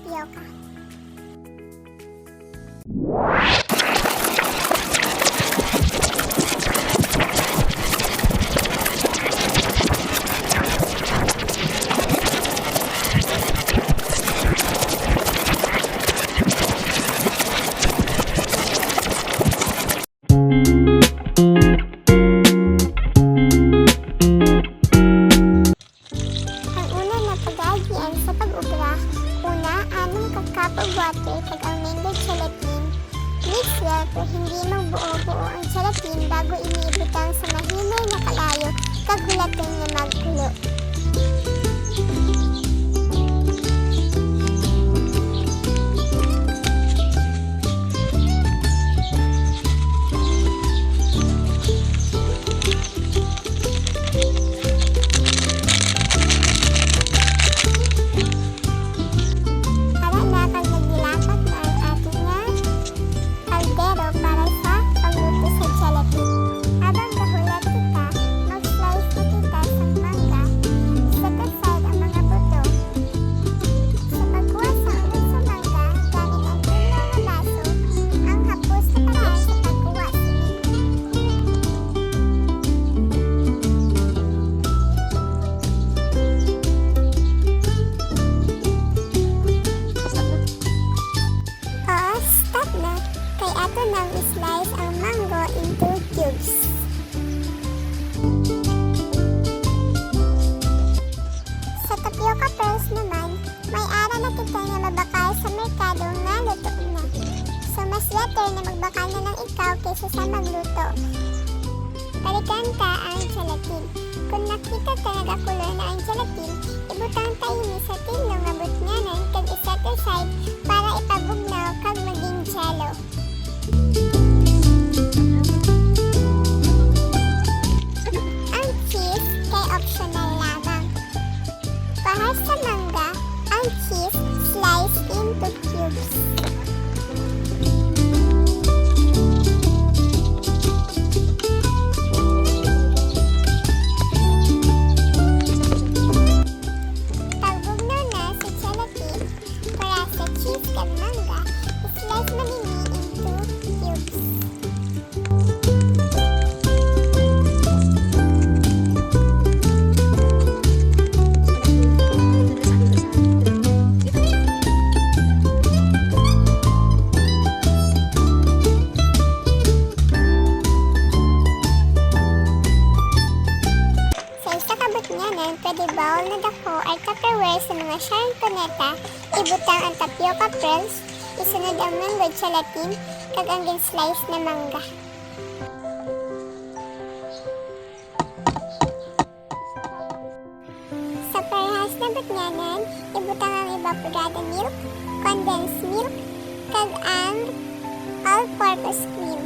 tapioca. Ang una na pag-aagian sa pag-ubra, una, anong kakapag-water kag ang mango gelatin. Mix well pero hindi magbuo-buo ang gelatin bago iniibutang sa mahinay na kalayo kag hulaton nga magkulo. Ara na kag nagilapat na ang ating nga kaldero para sa pagluto sa gelatin. Habang gahulat kita, mag-slice na kita sa mangga. Set aside ang mga buto. Sa pagkuha sa ulo sa mangga, gamit ang tunaw nga baso, ang hapos na paraan sa pagkuha sa mangga. Stop na, kay ato nang slice ang mango into cubes. Sa tapioca pearls naman, may ara na kita nga mabakal sa merkado nga luto na. So mas better na magbakal na lang ikaw kaysa sa magluto. Balikan ka ang gelatin. Kung nakita ka nagakulor na ang gelatin, ibutang tayo ni sa tino nga butnganan kag iset aside para ipabugnaw kag maging jello. Ang cheese kay optional lamang. Para sa mangga, ang cheese slice into cubes. Pagbugnaw na sa gelatin, para sa cheese kag mangga, slice manini into cubes. Sa isa ka butnganan, pwede bowl na dako ay tupperware sa mga sharing kuneta, ibutang ang tapioca pearls, isunod ang mango gelatin, kag ang slice na mangga. Sa parehas na butnganan, ibutang ang evaporada milk, condensed milk, kag ang all-purpose cream.